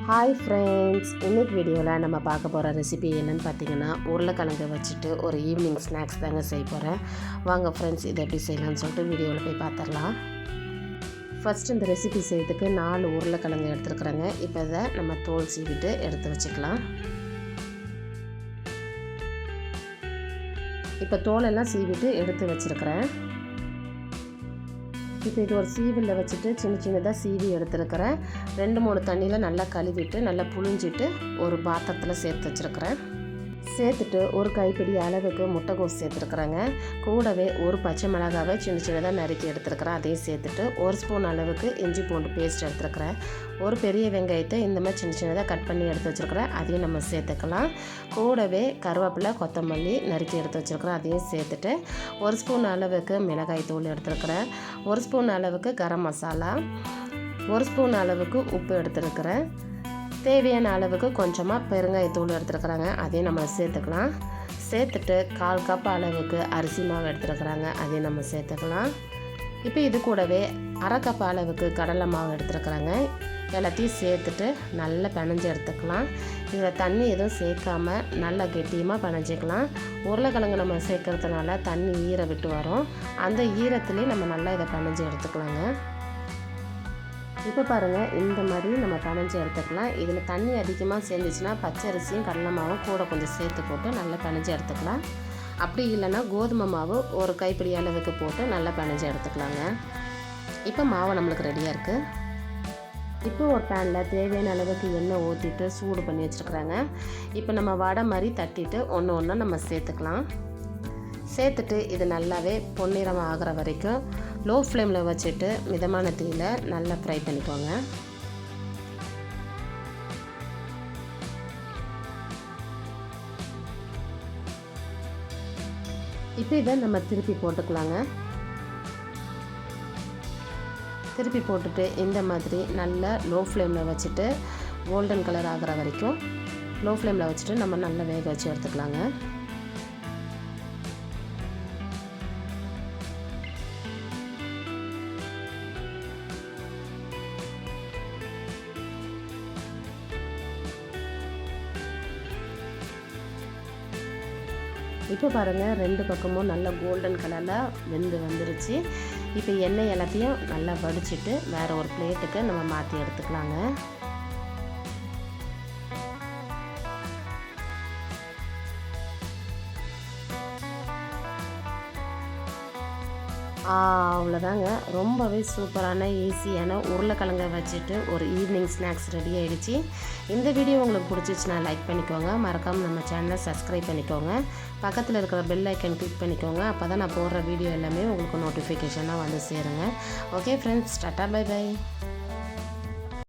Hi friends, இன்னைக்கு வீடியோவில் நம்ம பார்க்க போகிற ரெசிபி என்னென்னு பார்த்தீங்கன்னா உருளைக்கிழங்கு வச்சுட்டு ஒரு ஈவினிங் ஸ்நாக்ஸ் தாங்க செய்ய போகிறேன். வாங்க ஃப்ரெண்ட்ஸ், இதை எப்படி செய்யலாம்னு சொல்லிட்டு வீடியோவில் போய் பார்த்துடலாம். ஃபஸ்ட்டு இந்த ரெசிபி செய்யறதுக்கு 4 உருளைக்கிழங்கு எடுத்துருக்குறேங்க. இப்போ இதை நம்ம தோல் சீவிட்டு எடுத்து வச்சுக்கலாம். இப்போ தோலெல்லாம் சீவிட்டு எடுத்து வச்சுருக்கிறேன். இப்போ இது ஒரு சீவியில் வச்சுட்டு சின்னதாக சீவி எடுத்துருக்கிறேன். 2-3 தண்ணியில் நல்லா கழுவிட்டு நல்லா புழிஞ்சிட்டு ஒரு பாத்திரத்தில் சேர்த்து வச்சுருக்கிறேன். சேர்த்துட்டு ஒரு கைப்பிடி அளவுக்கு முட்டைகோஸ் சேர்த்துருக்குறேங்க. கூடவே ஒரு பச்சை மிளகாவை சின்னதாக நறுக்கி எடுத்துருக்கிறேன். அதையும் சேர்த்துட்டு 1 ஸ்பூன் அளவுக்கு இஞ்சி பூண்டு பேஸ்ட் எடுத்துருக்கிறேன். ஒரு பெரிய வெங்காயத்தை இந்த மாதிரி சின்னதாக கட் பண்ணி எடுத்து வச்சுருக்கிறேன். அதையும் நம்ம சேர்த்துக்கலாம். கூடவே கருவேப்பிலை, கொத்தமல்லி நறுக்கி எடுத்து வச்சுருக்கிறேன். அதையும் சேர்த்துட்டு 1 ஸ்பூன் அளவுக்கு மிளகாய் தூள் எடுத்துருக்கிறேன். 1 ஸ்பூன் அளவுக்கு கரம் மசாலா, 1 ஸ்பூன் அளவுக்கு உப்பு எடுத்துருக்கிறேன். தேவையான அளவுக்கு கொஞ்சமாக பெருங்காயத்தூள் எடுத்துருக்குறாங்க. அதையும் நம்ம சேர்த்துக்கலாம். சேர்த்துட்டு 1/4 கப் அளவுக்கு அரிசி மாவு எடுத்துருக்குறாங்க. அதையும் நம்ம சேர்த்துக்கலாம். இப்போ இது கூடவே 1/2 கப் அளவுக்கு கடலை மாவு எடுத்துருக்குறாங்க. எல்லாத்தையும் சேர்த்துட்டு நல்லா பிணைஞ்சு எடுத்துக்கலாம். இதில் தண்ணி எதுவும் சேர்க்காமல் நல்லா கெட்டியமாக பிணைஞ்சிக்கலாம். உருளைக்கிழங்கு நம்ம சேர்க்கறதுனால தண்ணி ஈர விட்டு வரும். அந்த ஈரத்துலேயே நம்ம நல்லா இதை பிணைஞ்சு எடுத்துக்கலாங்க. இப்போ பாருங்கள், இந்த மாதிரி நம்ம பிணைஞ்சி எடுத்துக்கலாம். இதில் தண்ணி அதிகமாக சேர்ந்துச்சுன்னா பச்சரிசியும் கடலை மாவும் கூட கொஞ்சம் சேர்த்து போட்டு நல்லா பிணைஞ்சி எடுத்துக்கலாம். அப்படி இல்லைன்னா கோதுமை மாவு ஒரு கைப்பிடி அளவுக்கு போட்டு நல்லா பிணைஞ்சி எடுத்துக்கலாங்க. இப்போ மாவு நம்மளுக்கு ரெடியாக இருக்குது. இப்போ ஒரு பேனில் தேவையான அளவுக்கு எண்ணெய் ஊற்றிட்டு சூடு பண்ணி வச்சுருக்குறாங்க. இப்போ நம்ம வடை மாதிரி தட்டிட்டு ஒன்று நம்ம சேர்த்துக்கலாம். சேர்த்துட்டு இது நல்லாவே பொன்னிறம் ஆகிற வரைக்கும் லோ ஃப்ளேமில் வச்சுட்டு மிதமான தீயில் நல்லா ஃப்ரை பண்ணிக்கோங்க. இப்போ இதை நம்ம திருப்பி போட்டுக்கலாங்க. திருப்பி போட்டுட்டு இந்த மாதிரி நல்லா லோ ஃப்ளேமில் வச்சுட்டு கோல்டன் கலர் ஆகிற வரைக்கும் லோ ஃப்ளேமில் வச்சுட்டு நம்ம நல்லா வேக வச்சு எடுத்துக்கலாங்க. இப்போ பாருங்கள், 2 பக்கமும் நல்லா கோல்டன் கலரில் வெந்து வந்துருச்சு. இப்போ எண்ணெய் எல்லாத்தையும் நல்லா வடிச்சிட்டு வேறு ஒரு பிளேட்டுக்கு நம்ம மாற்றி எடுத்துக்கலாங்க. அவ்வளோதாங்க, ரொம்பவே சூப்பரான ஈஸியான உருளைக்கிழங்கை வச்சுட்டு ஒரு ஈவினிங் ஸ்நாக்ஸ் ரெடி ஆகிடுச்சு. இந்த வீடியோ உங்களுக்கு பிடிச்சிச்சுன்னா லைக் பண்ணிக்கோங்க. மறக்காமல் நம்ம சேனலை சப்ஸ்கிரைப் பண்ணிக்கோங்க. பக்கத்தில் இருக்கிற பெல் ஐக்கன் கிளிக் பண்ணிக்கோங்க. அப்போ தான் நான் போடுற வீடியோ எல்லாமே உங்களுக்கு நோட்டிஃபிகேஷனாக வந்து சேருங்க. Okay friends, ta-ta, bye by.